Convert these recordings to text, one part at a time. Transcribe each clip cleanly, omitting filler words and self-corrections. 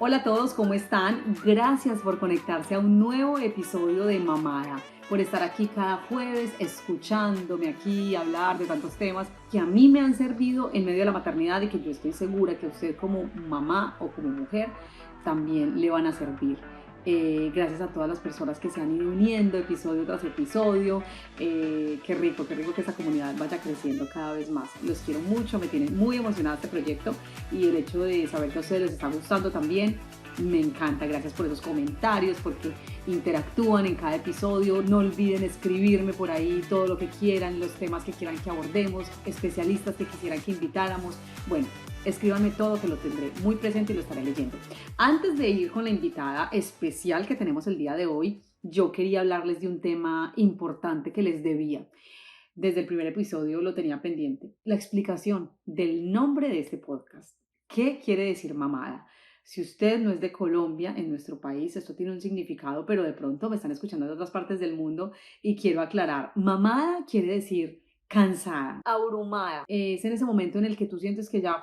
Hola a todos, ¿cómo están? Gracias por conectarse a un nuevo episodio de Mamada, por estar aquí cada jueves escuchándome aquí hablar de tantos temas que a mí me han servido en medio de la maternidad y que yo estoy segura que a usted como mamá o como mujer también le van a servir. Gracias a todas las personas que se han ido uniendo episodio tras episodio. Qué rico que esta comunidad vaya creciendo cada vez más. Los quiero mucho, me tiene muy emocionada este proyecto y el hecho de saber que a ustedes les está gustando también. Me encanta, gracias por esos comentarios, porque interactúan en cada episodio. No olviden escribirme por ahí todo lo que quieran, los temas que quieran que abordemos, especialistas que quisieran que invitáramos. Bueno, escríbanme todo que lo tendré muy presente y lo estaré leyendo. Antes de ir con la invitada especial que tenemos el día de hoy, yo quería hablarles de un tema importante que les debía. Desde el primer episodio lo tenía pendiente. La explicación del nombre de este podcast. ¿Qué quiere decir mamada? Si usted no es de Colombia, en nuestro país, esto tiene un significado, pero de pronto me están escuchando de otras partes del mundo y quiero aclarar. Mamada quiere decir cansada, abrumada. Es en ese momento en el que tú sientes que ya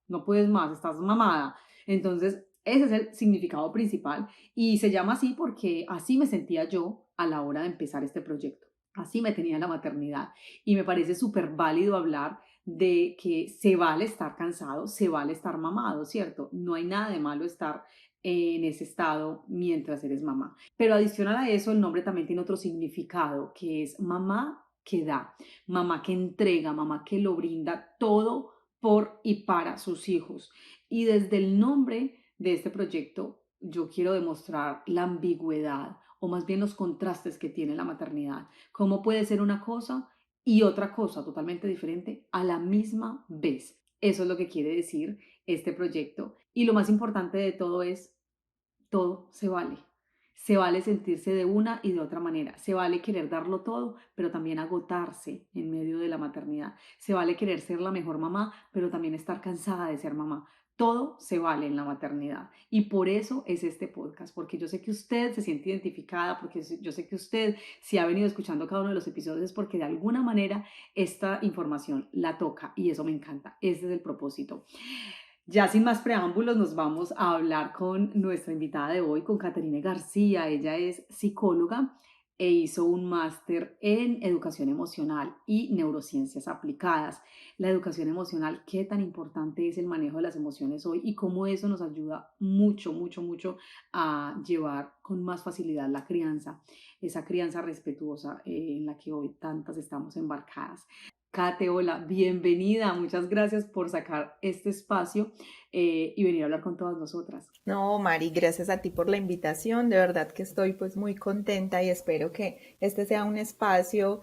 no puedes más, estás mamada. Entonces, ese es el significado principal y se llama así porque así me sentía yo a la hora de empezar este proyecto. Así me tenía la maternidad y me parece súper válido hablar de que se vale estar cansado, se vale estar mamado, ¿cierto? No hay nada de malo estar en ese estado mientras eres mamá. Pero adicional a eso, el nombre también tiene otro significado, que es mamá que da, mamá que entrega, mamá que lo brinda todo por y para sus hijos. Y desde el nombre de este proyecto, yo quiero demostrar la ambigüedad o más bien los contrastes que tiene la maternidad. Cómo puede ser una cosa y otra cosa totalmente diferente a la misma vez. Eso es lo que quiere decir este proyecto. Y lo más importante de todo es, todo se vale. Se vale sentirse de una y de otra manera. Se vale querer darlo todo, pero también agotarse en medio de la maternidad. Se vale querer ser la mejor mamá, pero también estar cansada de ser mamá. Todo se vale en la maternidad. Y por eso es este podcast, porque yo sé que usted se siente identificada, porque yo sé que usted, si ha venido escuchando cada uno de los episodios, es porque de alguna manera esta información la toca y eso me encanta. Ese es el propósito. Ya sin más preámbulos, nos vamos a hablar con nuestra invitada de hoy, con Caterine García. Ella es psicóloga e hizo un máster en educación emocional y neurociencias aplicadas. La educación emocional, qué tan importante es el manejo de las emociones hoy y cómo eso nos ayuda mucho, mucho, mucho a llevar con más facilidad la crianza, esa crianza respetuosa en la que hoy tantas estamos embarcadas. Kate, hola, bienvenida. Muchas gracias por sacar este espacio y venir a hablar con todas nosotras. No, Mari, gracias a ti por la invitación. De verdad que estoy pues muy contenta y espero que este sea un espacio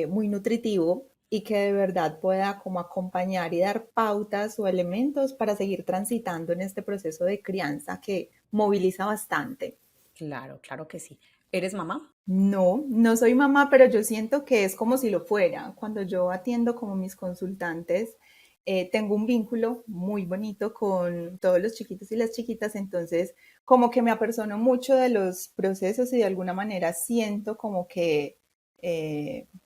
muy nutritivo y que de verdad pueda como acompañar y dar pautas o elementos para seguir transitando en este proceso de crianza que moviliza bastante. Claro, claro que sí. ¿Eres mamá? No, no soy mamá, pero yo siento que es como si lo fuera. Cuando yo atiendo como mis consultantes, tengo un vínculo muy bonito con todos los chiquitos y las chiquitas, entonces como que me apersono mucho de los procesos y de alguna manera siento como que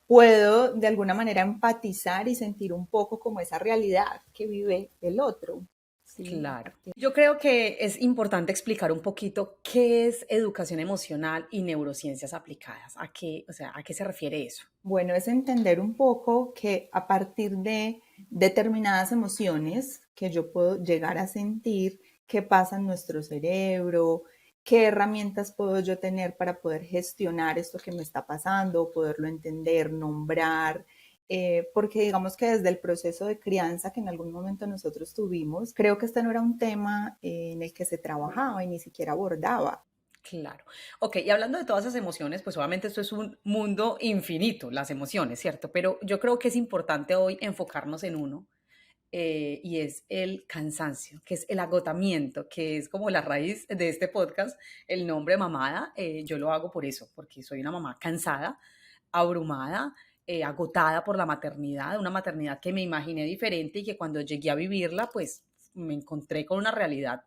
puedo de alguna manera empatizar y sentir un poco como esa realidad que vive el otro. Sí. Claro. Yo creo que es importante explicar un poquito qué es educación emocional y neurociencias aplicadas. ¿A qué, o sea, a qué se refiere eso? Bueno, es entender un poco que a partir de determinadas emociones que yo puedo llegar a sentir, qué pasa en nuestro cerebro, qué herramientas puedo yo tener para poder gestionar esto que me está pasando, poderlo entender, nombrar, porque digamos que desde el proceso de crianza que en algún momento nosotros tuvimos, creo que este no era un tema en el que se trabajaba y ni siquiera abordaba. Claro. Ok, y hablando de todas esas emociones, pues obviamente esto es un mundo infinito, las emociones, ¿cierto? Pero yo creo que es importante hoy enfocarnos en uno y es el cansancio, que es el agotamiento, que es como la raíz de este podcast, el nombre mamada. Yo lo hago por eso, porque soy una mamá cansada, abrumada, agotada por la maternidad, una maternidad que me imaginé diferente y que cuando llegué a vivirla, pues me encontré con una realidad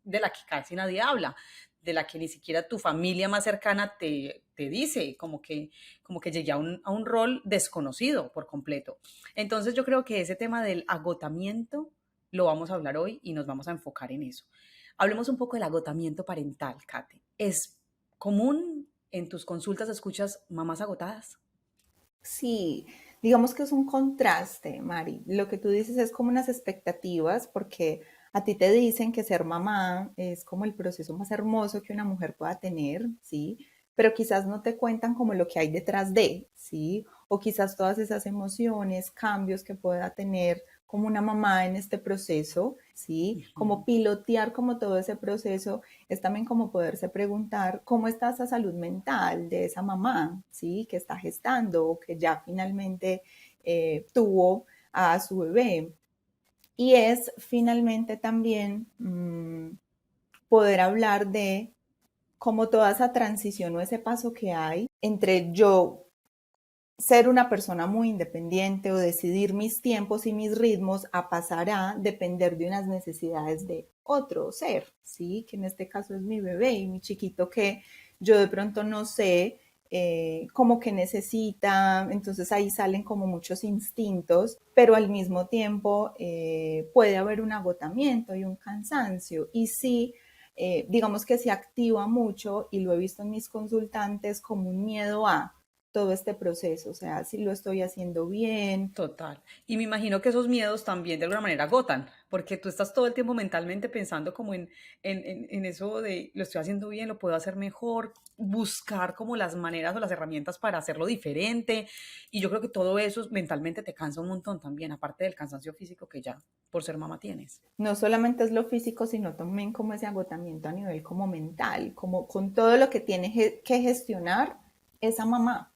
de la que casi nadie habla, de la que ni siquiera tu familia más cercana te dice, como que llegué a un rol desconocido por completo. Entonces yo creo que ese tema del agotamiento lo vamos a hablar hoy y nos vamos a enfocar en eso. Hablemos un poco del agotamiento parental, Kate. ¿Es común en tus consultas escuchas mamás agotadas? Sí, digamos que es un contraste, Mari. Lo que tú dices es como unas expectativas, porque a ti te dicen que ser mamá es como el proceso más hermoso que una mujer pueda tener, ¿sí? Pero quizás no te cuentan como lo que hay detrás de, ¿sí? O quizás todas esas emociones, cambios que pueda tener como una mamá en este proceso, ¿sí? Como Ujú. pilotear como todo ese proceso es también como poderse preguntar cómo está esa salud mental de esa mamá, ¿sí? Que está gestando o que ya finalmente tuvo a su bebé. Y es finalmente también poder hablar de cómo toda esa transición o ese paso que hay entre yo ser una persona muy independiente o decidir mis tiempos y mis ritmos a pasar a depender de unas necesidades de otro ser, ¿sí? Que en este caso es mi bebé y mi chiquito que yo de pronto no sé como que necesita, entonces ahí salen como muchos instintos, pero al mismo tiempo puede haber un agotamiento y un cansancio. Y sí, digamos que se activa mucho y lo he visto en mis consultantes como un miedo a todo este proceso, o sea, si lo estoy haciendo bien. Total. Y me imagino que esos miedos también de alguna manera agotan, porque tú estás todo el tiempo mentalmente pensando como en eso de lo estoy haciendo bien, lo puedo hacer mejor, buscar como las maneras o las herramientas para hacerlo diferente. Y yo creo que todo eso mentalmente te cansa un montón también, aparte del cansancio físico que ya por ser mamá tienes. No solamente es lo físico, sino también como ese agotamiento a nivel como mental, como con todo lo que tiene que gestionar esa mamá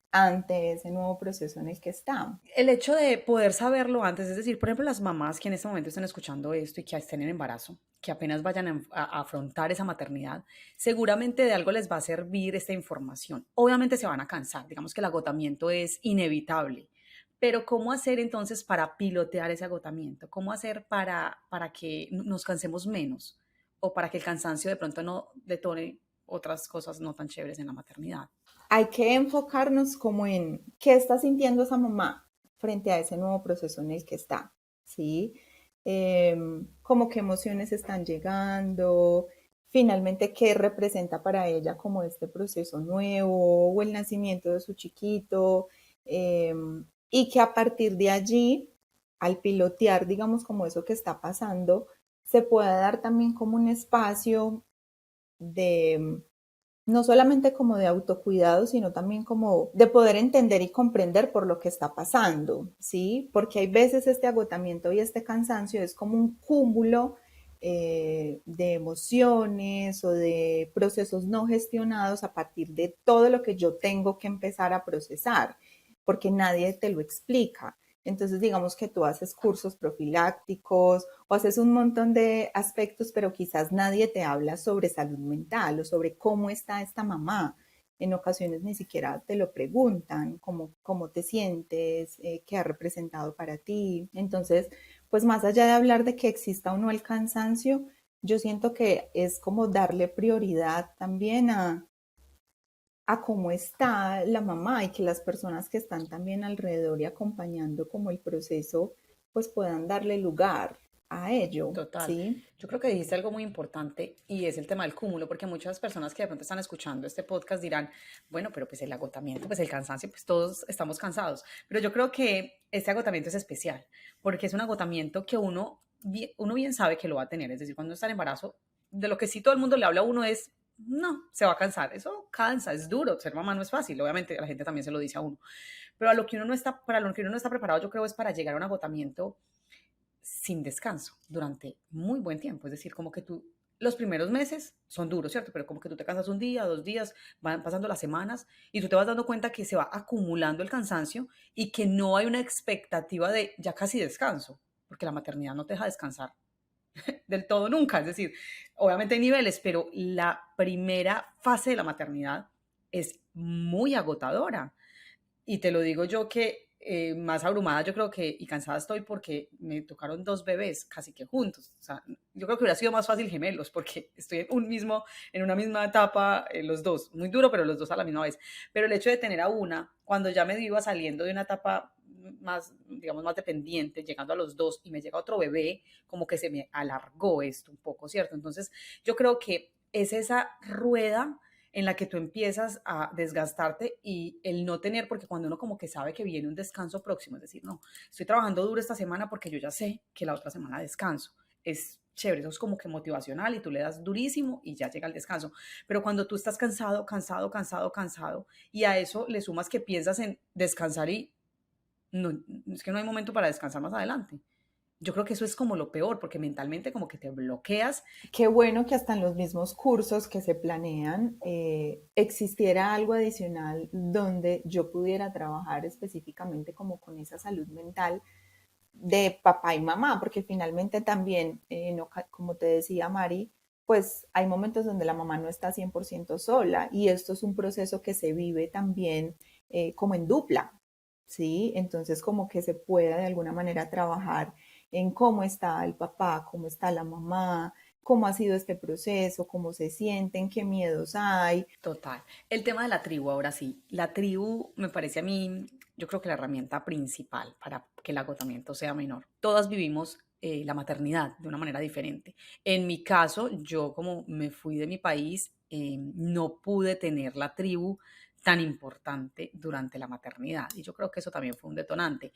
ante ese nuevo proceso en el que está. El hecho de poder saberlo antes, es decir, por ejemplo, las mamás que en este momento están escuchando esto y que estén en embarazo, que apenas vayan a afrontar esa maternidad, seguramente de algo les va a servir esta información. Obviamente se van a cansar, digamos que el agotamiento es inevitable, pero ¿cómo hacer entonces para pilotear ese agotamiento? ¿Cómo hacer para que nos cansemos menos o para que el cansancio de pronto no detone otras cosas no tan chéveres en la maternidad? Hay que enfocarnos como en qué está sintiendo esa mamá frente a ese nuevo proceso en el que está, ¿sí? Como qué emociones están llegando, finalmente qué representa para ella como este proceso nuevo o el nacimiento de su chiquito, eh, y que a partir de allí, al pilotear, digamos, como eso que está pasando, se pueda dar también como un espacio de no solamente como de autocuidado, sino también como de poder entender y comprender por lo que está pasando, ¿sí? Porque hay veces este agotamiento y este cansancio es como un cúmulo de emociones o de procesos no gestionados a partir de todo lo que yo tengo que empezar a procesar, porque nadie te lo explica. Entonces, digamos que tú haces cursos profilácticos o haces un montón de aspectos, pero quizás nadie te habla sobre salud mental o sobre cómo está esta mamá. En ocasiones ni siquiera te lo preguntan, cómo te sientes, qué ha representado para ti. Entonces, pues más allá de hablar de que exista o no el cansancio, yo siento que es como darle prioridad también a cómo está la mamá y que las personas que están también alrededor y acompañando como el proceso, pues puedan darle lugar a ello, Total. ¿sí? Yo creo que dijiste algo muy importante y es el tema del cúmulo, porque muchas personas que de pronto están escuchando este podcast dirán, bueno, pero pues el agotamiento, pues el cansancio, pues todos estamos cansados. Pero yo creo que este agotamiento es especial, porque es un agotamiento que uno bien sabe que lo va a tener. Es decir, cuando está en embarazo, de lo que sí todo el mundo le habla a uno es, no, se va a cansar. Eso cansa, es duro. Ser mamá no es fácil. Obviamente la gente también se lo dice a uno. Pero a lo que uno no está, para lo que uno no está preparado, yo creo es para llegar a un agotamiento sin descanso durante muy buen tiempo. Es decir, como que tú, los primeros meses son duros, ¿cierto? Pero como que tú te cansas un día, 2 días, van pasando las semanas y tú te vas dando cuenta que se va acumulando el cansancio y que no hay una expectativa de ya casi descanso, porque la maternidad no te deja descansar del todo nunca. Es decir, obviamente hay niveles, pero la primera fase de la maternidad es muy agotadora. Y te lo digo yo que más abrumada yo creo que y cansada estoy porque me tocaron dos bebés casi que juntos. O sea, yo creo que hubiera sido más fácil gemelos porque estoy en una misma etapa, los dos. Muy duro, pero los dos a la misma vez. Pero el hecho de tener a una, cuando ya me iba saliendo de una etapa digamos, más dependiente, llegando a los 2 y me llega otro bebé, como que se me alargó esto un poco, ¿cierto? Entonces, yo creo que es esa rueda en la que tú empiezas a desgastarte y el no tener, porque cuando uno como que sabe que viene un descanso próximo, es decir, no, estoy trabajando duro esta semana porque yo ya sé que la otra semana descanso. Es chévere, eso es como que motivacional y tú le das durísimo y ya llega el descanso. Pero cuando tú estás cansado, cansado, cansado, cansado y a eso le sumas que piensas en descansar y no, es que no hay momento para descansar más adelante. Yo creo que eso es como lo peor, porque mentalmente como que te bloqueas. Qué bueno que hasta en los mismos cursos que se planean existiera algo adicional donde yo pudiera trabajar específicamente como con esa salud mental de papá y mamá, porque finalmente también, no, como te decía Mari, pues hay momentos donde la mamá no está 100% sola y esto es un proceso que se vive también como en dupla, ¿sí? Entonces como que se pueda de alguna manera trabajar en cómo está el papá, cómo está la mamá, cómo ha sido este proceso, cómo se sienten, qué miedos hay. Total. El tema de la tribu, ahora sí. La tribu me parece a mí, yo creo que la herramienta principal para que el agotamiento sea menor. Todas vivimos la maternidad de una manera diferente. En mi caso, yo como me fui de mi país, no pude tener la tribu tan importante durante la maternidad. Y yo creo que eso también fue un detonante.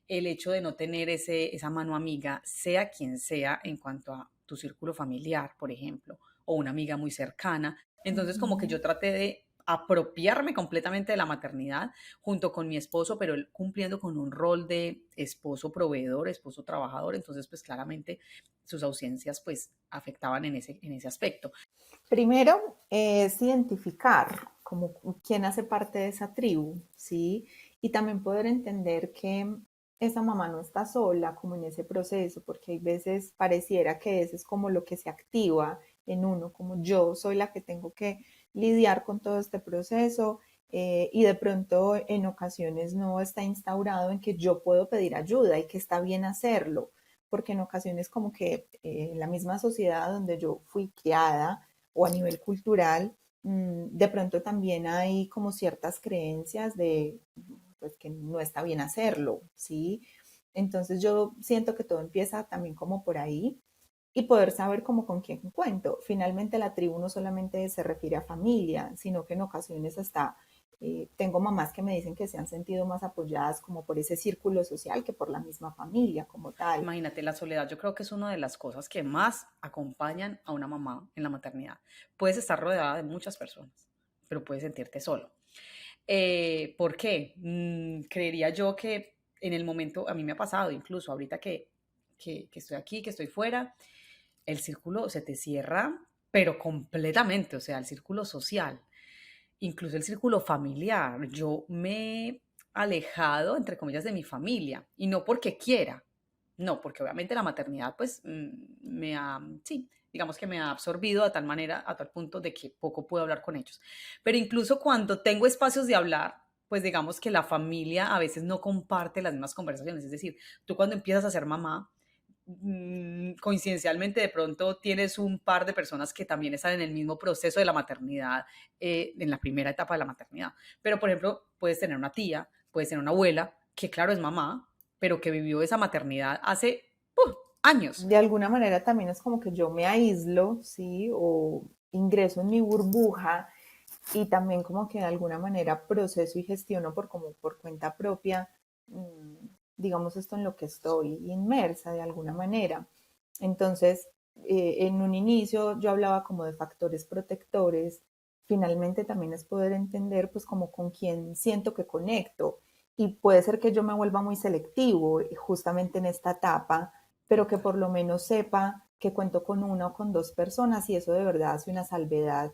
El hecho de no tener esa mano amiga, sea quien sea, en cuanto a tu círculo familiar, por ejemplo, o una amiga muy cercana. Entonces, como que Ujú. yo traté de apropiarme completamente de la maternidad junto con mi esposo, pero él cumpliendo con un rol de esposo proveedor, esposo trabajador, entonces pues claramente sus ausencias pues afectaban en ese aspecto. Primero es identificar como quién hace parte de esa tribu, ¿sí? Y también poder entender que esa mamá no está sola como en ese proceso, porque hay veces pareciera que eso es como lo que se activa en uno, como yo soy la que tengo que lidiar con todo este proceso y de pronto en ocasiones no está instaurado en que yo puedo pedir ayuda y que está bien hacerlo, porque en ocasiones como que la misma sociedad donde yo fui criada, o a nivel cultural, de pronto también hay como ciertas creencias de pues, que no está bien hacerlo, ¿sí? Entonces yo siento que todo empieza también como por ahí y poder saber cómo con quién cuento. Finalmente la tribu no solamente se refiere a familia, sino que en ocasiones hasta tengo mamás que me dicen que se han sentido más apoyadas como por ese círculo social que por la misma familia como tal. Imagínate, la soledad, yo creo que es una de las cosas que más acompañan a una mamá en la maternidad. Puedes estar rodeada de muchas personas, pero puedes sentirte solo. ¿Por qué? Creería yo que en el momento, a mí me ha pasado, incluso ahorita que estoy aquí, que estoy fuera, el círculo se te cierra, pero completamente, o sea, el círculo social, incluso el círculo familiar. Yo me he alejado, entre comillas, de mi familia, y no porque quiera, no, porque obviamente la maternidad, pues, me ha, sí, digamos que me ha absorbido de tal manera, a tal punto de que poco puedo hablar con ellos. Pero incluso cuando tengo espacios de hablar, pues digamos que la familia a veces no comparte las mismas conversaciones. Es decir, tú cuando empiezas a ser mamá, coincidencialmente de pronto tienes un par de personas que también están en el mismo proceso de la maternidad, en la primera etapa de la maternidad. Pero, por ejemplo, puedes tener una tía, puedes tener una abuela, que claro es mamá, pero que vivió esa maternidad hace años. De alguna manera también es como que yo me aíslo, ¿sí? O ingreso en mi burbuja y también como que de alguna manera proceso y gestiono por como por cuenta propia, mmm, digamos esto en lo que estoy inmersa de alguna manera. Entonces, en un inicio yo hablaba como de factores protectores, finalmente también es poder entender pues como con quién siento que conecto y puede ser que yo me vuelva muy selectivo justamente en esta etapa, pero que Total. por lo menos sepa que cuento con una o con dos personas y eso de verdad hace una salvedad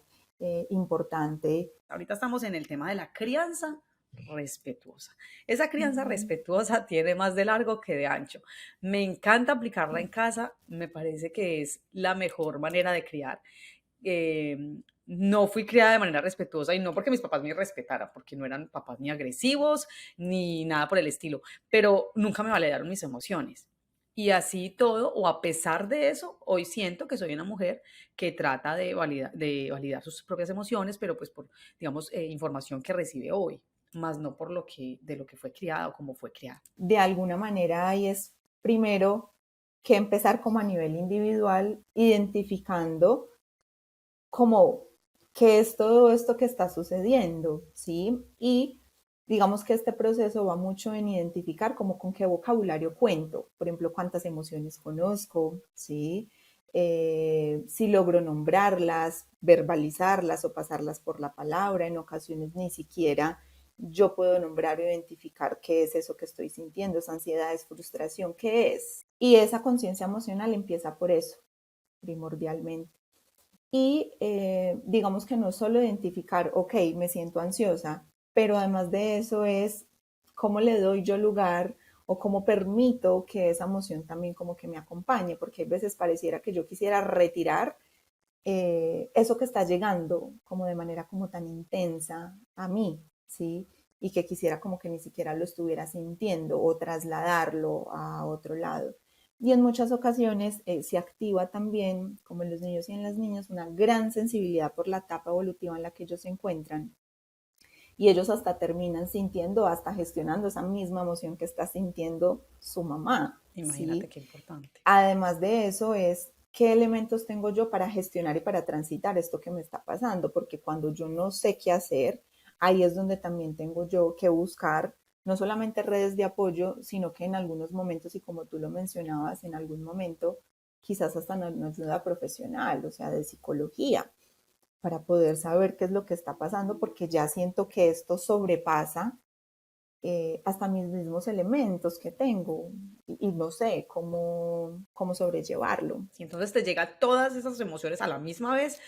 importante. Ahorita estamos en el tema de la crianza respetuosa. Esa crianza Ujú. respetuosa tiene más de largo que de ancho. Me encanta aplicarla en casa, me parece que es la mejor manera de criar. Eh, no fui criada de manera respetuosa y no porque mis papás me respetaran, porque no eran papás ni agresivos ni nada por el estilo, pero nunca me validaron mis emociones. Y así todo, o a pesar de eso, hoy siento que soy una mujer que trata de validar sus propias emociones, pero pues por, digamos, información que recibe hoy. más no por de lo que fue criada o cómo fue criada. De alguna manera ahí es primero que empezar como a nivel individual, identificando como qué es todo esto que está sucediendo, ¿sí? Y digamos que este proceso va mucho en identificar como con qué vocabulario cuento, por ejemplo, cuántas emociones conozco, ¿sí? Si logro nombrarlas, verbalizarlas o pasarlas por la palabra, en ocasiones ni siquiera yo puedo nombrar o identificar qué es eso que estoy sintiendo, esa ansiedad, es frustración, qué es. Y esa conciencia emocional empieza por eso, primordialmente. Y digamos que no solo identificar, ok, me siento ansiosa, pero además de eso es cómo le doy yo lugar o cómo permito que esa emoción también como que me acompañe, porque a veces pareciera que yo quisiera retirar eso que está llegando como de manera como tan intensa a mí, ¿sí? Y que quisiera como que ni siquiera lo estuviera sintiendo o trasladarlo a otro lado. Y en muchas ocasiones se activa también, como en los niños y en las niñas, una gran sensibilidad por la etapa evolutiva en la que ellos se encuentran. Y ellos hasta terminan sintiendo, hasta gestionando esa misma emoción que está sintiendo su mamá. Imagínate ¿sí? qué importante. Además de eso es qué elementos tengo yo para gestionar y para transitar esto que me está pasando, porque cuando yo no sé qué hacer, ahí es donde también tengo yo que buscar no solamente redes de apoyo, sino que en algunos momentos, y como tú lo mencionabas, en algún momento, quizás hasta una ayuda profesional, o sea, de psicología, para poder saber qué es lo que está pasando, porque ya siento que esto sobrepasa hasta mis mismos elementos que tengo y no sé cómo sobrellevarlo. Y entonces te llegan todas esas emociones a la misma vez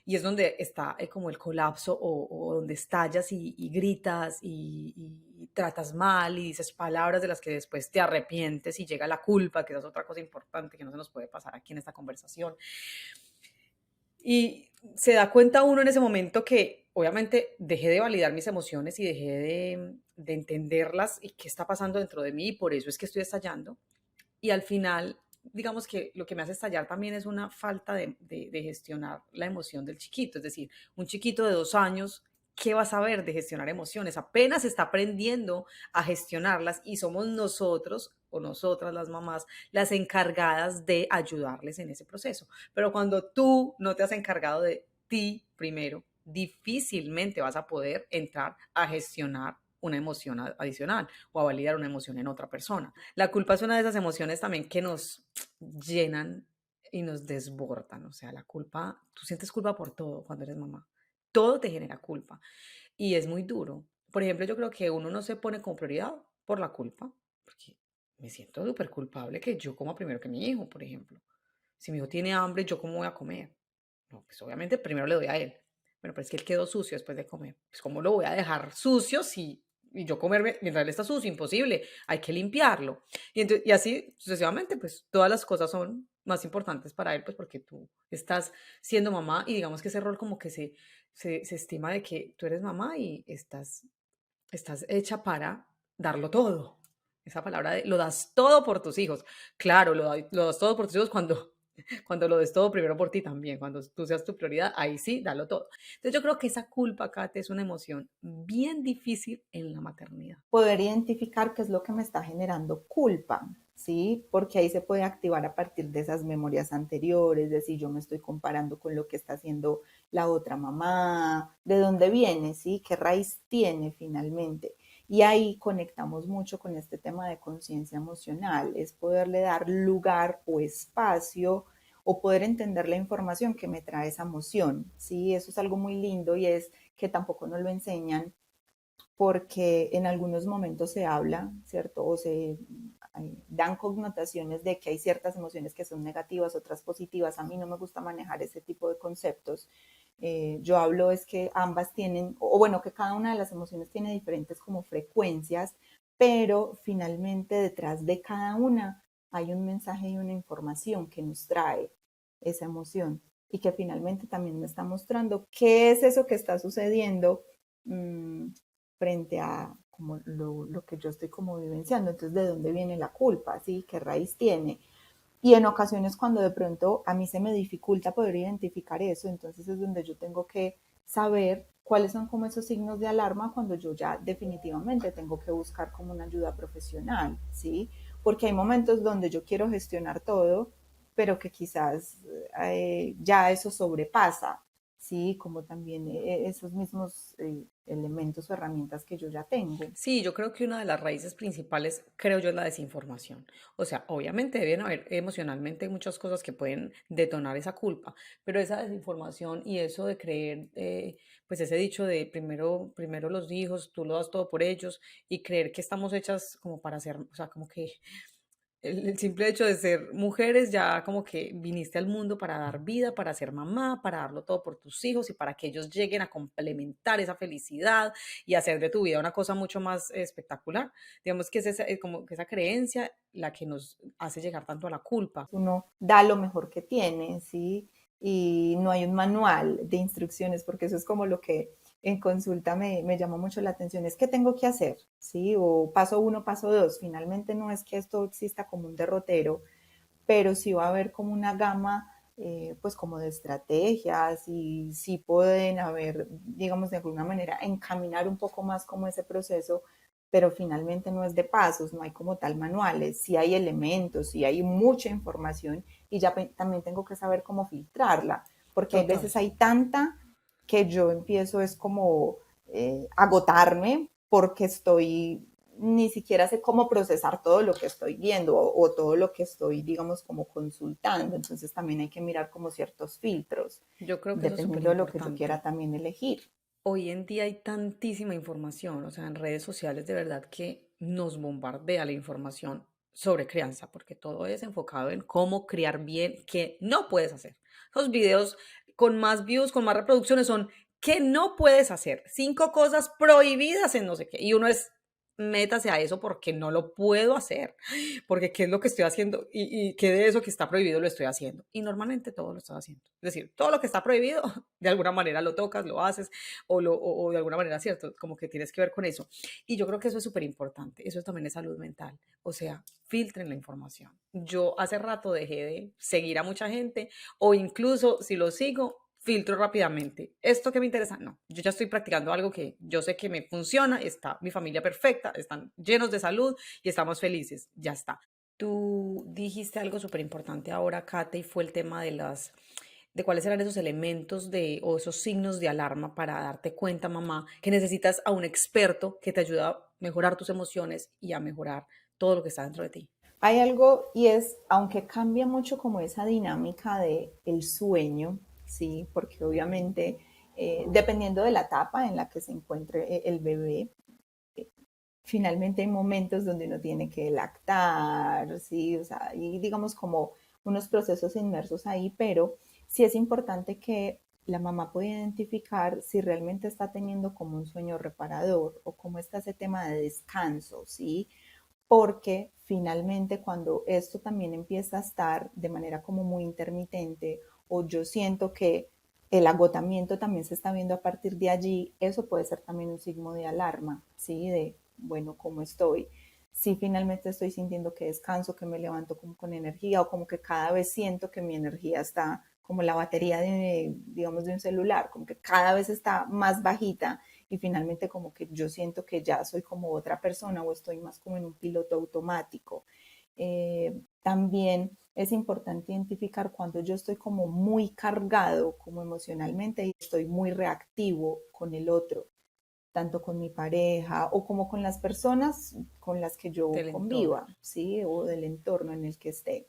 y es donde está como el colapso o donde estallas y gritas y tratas mal y dices palabras de las que después te arrepientes y llega la culpa, que esa es otra cosa importante que no se nos puede pasar aquí en esta conversación. Y se da cuenta uno en ese momento que obviamente dejé de validar mis emociones y dejé de entenderlas y qué está pasando dentro de mí y por eso es que estoy estallando. Y al final, digamos que lo que me hace estallar también es una falta de gestionar la emoción del chiquito. Es decir, un chiquito de 2 años, ¿qué va a saber de gestionar emociones? Apenas está aprendiendo a gestionarlas y somos nosotros o nosotras las mamás las encargadas de ayudarles en ese proceso. Pero cuando tú no te has encargado de ti primero, difícilmente vas a poder entrar a gestionar una emoción adicional o a validar una emoción en otra persona. La culpa es una de esas emociones también que nos llenan y nos desbordan. O sea, la culpa, tú sientes culpa por todo cuando eres mamá. Todo te genera culpa y es muy duro. Por ejemplo, yo creo que uno no se pone como prioridad por la culpa, porque me siento súper culpable que yo coma primero que mi hijo, por ejemplo. Si mi hijo tiene hambre, ¿yo cómo voy a comer? No, pues obviamente primero le doy a él. Bueno, pero es que él quedó sucio después de comer. Pues ¿cómo lo voy a dejar sucio si y yo comerme mientras él está sucio? Imposible. Hay que limpiarlo. Y así sucesivamente, pues todas las cosas son más importantes para él, pues porque tú estás siendo mamá y digamos que ese rol como que se estima de que tú eres mamá y estás hecha para darlo todo. Esa palabra de lo das todo por tus hijos. Claro, lo das todo por tus hijos cuando lo des todo primero por ti también, cuando tú seas tu prioridad, ahí sí, dalo todo. Entonces yo creo que esa culpa, Kate, es una emoción bien difícil en la maternidad. Poder identificar qué es lo que me está generando culpa, ¿sí? Porque ahí se puede activar a partir de esas memorias anteriores, de si yo me estoy comparando con lo que está haciendo la otra mamá, de dónde viene, ¿sí? ¿Qué raíz tiene finalmente? Y ahí conectamos mucho con este tema de conciencia emocional, es poderle dar lugar o espacio o poder entender la información que me trae esa emoción, ¿sí? Eso es algo muy lindo y es que tampoco nos lo enseñan porque en algunos momentos se habla, ¿cierto? O se dan connotaciones de que hay ciertas emociones que son negativas, otras positivas. A mí no me gusta manejar ese tipo de conceptos. Yo hablo es que ambas tienen, o bueno, que cada una de las emociones tiene diferentes como frecuencias, pero finalmente detrás de cada una hay un mensaje y una información que nos trae esa emoción y que finalmente también me está mostrando qué es eso que está sucediendo frente a como lo que yo estoy como vivenciando. Entonces, ¿de dónde viene la culpa? ¿Sí? ¿Qué raíz tiene? Y en ocasiones cuando de pronto a mí se me dificulta poder identificar eso, entonces es donde yo tengo que saber cuáles son como esos signos de alarma cuando yo ya definitivamente tengo que buscar como una ayuda profesional, ¿sí? Porque hay momentos donde yo quiero gestionar todo, pero que quizás ya eso sobrepasa, ¿sí? Como también esos mismos elementos o herramientas que yo ya tengo. Sí, yo creo que una de las raíces principales, creo yo, es la desinformación. O sea, obviamente deben haber emocionalmente muchas cosas que pueden detonar esa culpa, pero esa desinformación y eso de creer, pues ese dicho de primero los hijos, tú lo das todo por ellos y creer que estamos hechas como para ser, o sea, como que el simple hecho de ser mujeres ya como que viniste al mundo para dar vida, para ser mamá, para darlo todo por tus hijos y para que ellos lleguen a complementar esa felicidad y hacer de tu vida una cosa mucho más espectacular. Digamos que es como que esa creencia la que nos hace llegar tanto a la culpa. Uno da lo mejor que tiene, ¿sí? Y no hay un manual de instrucciones, porque eso es como lo que en consulta me llamó mucho la atención, es qué tengo que hacer, ¿sí? O paso uno, paso dos. Finalmente no es que esto exista como un derrotero, pero sí va a haber como una gama, pues como de estrategias y sí pueden haber, digamos, de alguna manera encaminar un poco más como ese proceso, pero finalmente no es de pasos, no hay como tal manuales, sí hay elementos, sí hay mucha información y ya también tengo que saber cómo filtrarla, porque hay Total. veces hay tanta que yo empiezo es como agotarme porque estoy ni siquiera sé cómo procesar todo lo que estoy viendo o todo lo que estoy, digamos, como consultando. Entonces también hay que mirar como ciertos filtros, Yo creo que eso es súper dependiendo de lo que yo quiera importante. también elegir. Hoy en día hay tantísima información, o sea, en redes sociales de verdad que nos bombardea la información sobre crianza, porque todo es enfocado en cómo criar bien, que no puedes hacer. Los videos con más views, con más reproducciones son que no puedes hacer, 5 cosas prohibidas en no sé qué, y uno es, métase a eso porque no lo puedo hacer, porque qué es lo que estoy haciendo y qué de eso que está prohibido lo estoy haciendo. Y normalmente todo lo estoy haciendo. Es decir, todo lo que está prohibido, de alguna manera lo tocas, lo haces, o de alguna manera, ¿cierto? Como que tienes que ver con eso. Y yo creo que eso es súper importante, eso también es salud mental, o sea, filtren la información. Yo hace rato dejé de seguir a mucha gente o incluso si lo sigo, filtro rápidamente. ¿Esto que me interesa? No, yo ya estoy practicando algo que yo sé que me funciona, está mi familia perfecta, están llenos de salud y estamos felices, ya está. Tú dijiste algo súper importante ahora, Kate, y fue el tema de cuáles eran esos elementos o esos signos de alarma para darte cuenta, mamá, que necesitas a un experto que te ayude a mejorar tus emociones y a mejorar todo lo que está dentro de ti. Hay algo y es, aunque cambia mucho como esa dinámica de el sueño, sí, porque obviamente dependiendo de la etapa en la que se encuentre el bebé, finalmente hay momentos donde uno tiene que lactar, sí, o sea, y digamos como unos procesos inmersos ahí, pero sí es importante que la mamá pueda identificar si realmente está teniendo como un sueño reparador o cómo está ese tema de descanso, ¿sí? Porque finalmente cuando esto también empieza a estar de manera como muy intermitente o yo siento que el agotamiento también se está viendo a partir de allí, eso puede ser también un signo de alarma, ¿sí? De, bueno, ¿cómo estoy? Si finalmente estoy sintiendo que descanso, que me levanto como con energía o como que cada vez siento que mi energía está como la batería de, digamos, de un celular, como que cada vez está más bajita y finalmente como que yo siento que ya soy como otra persona o estoy más como en un piloto automático. También es importante identificar cuando yo estoy como muy cargado como emocionalmente y estoy muy reactivo con el otro, tanto con mi pareja o como con las personas con las que yo Del entorno. conviva, ¿sí? O del entorno en el que esté.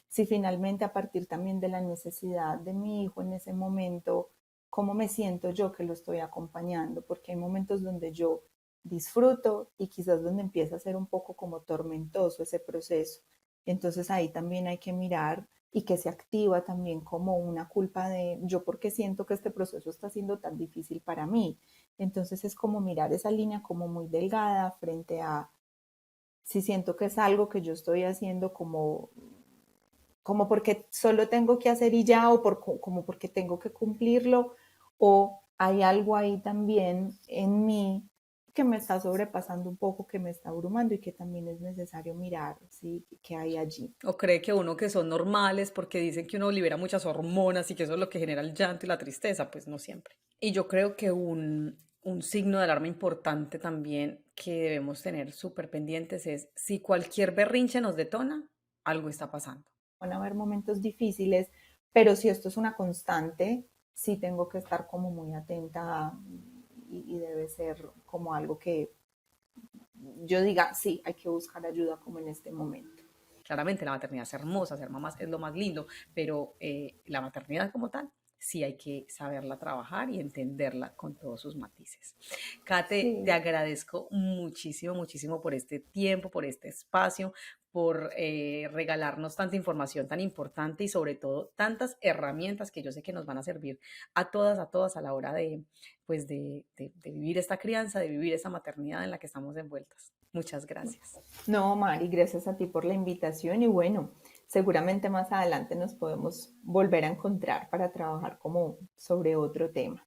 Si finalmente a partir también de la necesidad de mi hijo en ese momento, cómo me siento yo que lo estoy acompañando, porque hay momentos donde yo disfruto y quizás donde empieza a ser un poco como tormentoso ese proceso. Entonces ahí también hay que mirar y que se activa también como una culpa de yo porque siento que este proceso está siendo tan difícil para mí. Entonces es como mirar esa línea como muy delgada frente a si siento que es algo que yo estoy haciendo como porque solo tengo que hacer y ya o como porque tengo que cumplirlo o hay algo ahí también en mí que me está sobrepasando un poco, que me está abrumando y que también es necesario mirar, ¿sí? qué hay allí. O cree que uno que son normales porque dicen que uno libera muchas hormonas y que eso es lo que genera el llanto y la tristeza, pues no siempre. Y yo creo que un signo de alarma importante también que debemos tener súper pendientes es si cualquier berrinche nos detona, algo está pasando. Van a haber momentos difíciles, pero si esto es una constante, sí tengo que estar como muy atenta y debe ser como algo que yo diga, sí, hay que buscar ayuda como en este momento. Claramente la maternidad es hermosa, ser mamás es lo más lindo, pero la maternidad como tal sí hay que saberla trabajar y entenderla con todos sus matices. Kate, te Sí, agradezco muchísimo, muchísimo por este tiempo, por este espacio, por regalarnos tanta información tan importante y sobre todo tantas herramientas que yo sé que nos van a servir a todas a la hora de, pues de vivir esta crianza, de vivir esa maternidad en la que estamos envueltas. Muchas gracias. no, Mari, gracias a ti por la invitación y bueno, seguramente más adelante nos podemos volver a encontrar para trabajar como sobre otro tema.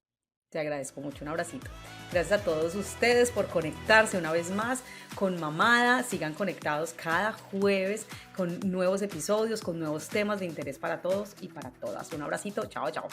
Te agradezco mucho, un abracito. Gracias a todos ustedes por conectarse una vez más con Mamada. Sigan conectados cada jueves con nuevos episodios, con nuevos temas de interés para todos y para todas. Un abracito, chao, chao.